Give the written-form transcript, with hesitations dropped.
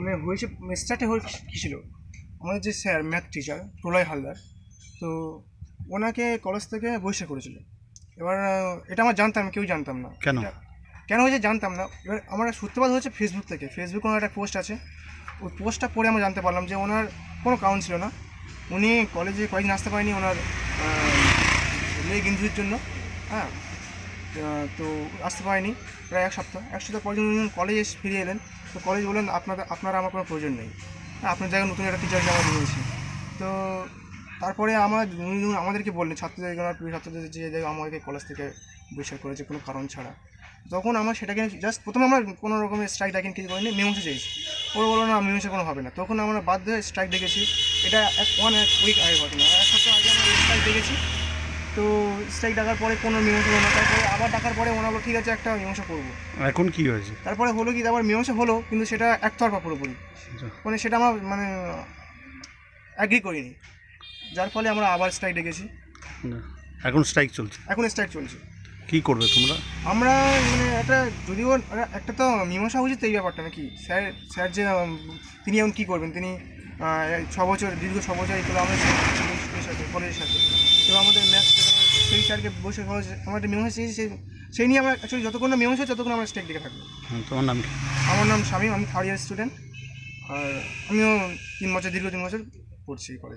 মানে হয়েছে স্টার্টে কী ছিল, আমাদের যে স্যার ম্যাথ টিচার প্রলয় হালদার, তো ওনাকে কলেজ থেকে বহিষ্কার করেছিল। এবার এটা আমার জানতাম, কেউ জানতাম না কেন হয়েছে জানতাম না। এবার আমার সূত্রপাত হয়েছে ফেসবুক থেকে। ফেসবুকে ওনার একটা পোস্ট আছে, ওই পোস্টটা পড়ে আমরা জানতে পারলাম যে ওনার কোনো কারণ ছিল না, উনি কলেজে কয়েকদিন আসতে পারেনি ওনার লেগ ইনজুরির জন্য। হ্যাঁ, তো আসতে পারেনি প্রায় এক সপ্তাহ পর যখন উনি কলেজে ফিরে এলেন, তো কলেজ বললেন আপনারা আমার কোনো প্রয়োজন নেই, আপনার জায়গায় নতুন একটা টিচারকে আমরা নিয়েছি। তো তারপরে আমাদেরকে বললেন ছাত্রদের যে আমাদেরকে কলেজ থেকে বহিষ্কার করেছে কোনো কারণ ছাড়া। তখন আমার সেটাকে জাস্ট প্রথমে আমরা কোনো রকমের স্ট্রাইক ডাকেন কিছু করিনি, মীমাংসা চেয়েছি। ওরা বললো না মীমাংসা কোনো হবে না। তখন আমরা বাধ্য হয়ে স্ট্রাইক ডেকেছি। এটা এক উইক আগে ঘটনা, এক সপ্তাহ আগে আমরা স্ট্রাইক ডেকেছি। তো স্ট্রাইক ডাকার পরে কোনো মীমাংসা হলো না। তারপরে আবার ডাকার পরে ওরা বললো ঠিক আছে একটা মীমাংসা করবো। এখন কি হয়েছে? তারপরে হলো কি, আবার মীমাংসা হলো, কিন্তু সেটা একতরফা পুরোপুরি, মানে সেটা আমরা অ্যাগ্রি করিনি, যার ফলে আমরা আবার স্ট্রাইক ডেকেছি। এখন স্ট্রাইক চলছে। কি করবে তোমরা? আমরা যদিও একটা তো মীমাংসা উচিত এই ব্যাপারটা নাকি। স্যার যে তিনি এখন কী করবেন, তিনি দীর্ঘ 6 বছর এই করে আমাদের সাথে কলেজের সাথে, এবং আমাদের ম্যাথ সেই স্যারকে বসে আমরা একটা মীমাংসা চেয়েছি, সেই নিয়ে আমরা অ্যাকচুয়ালি যতক্ষণ না মীমাংসা ততক্ষণ আমরা স্ট্রাইক ডেকে থাকবো। তোমার নাম কি? আমার নাম শামীম, আমি 3rd ইয়ার স্টুডেন্ট, আর আমিও দীর্ঘ 3 বছর পড়ছি কলেজে।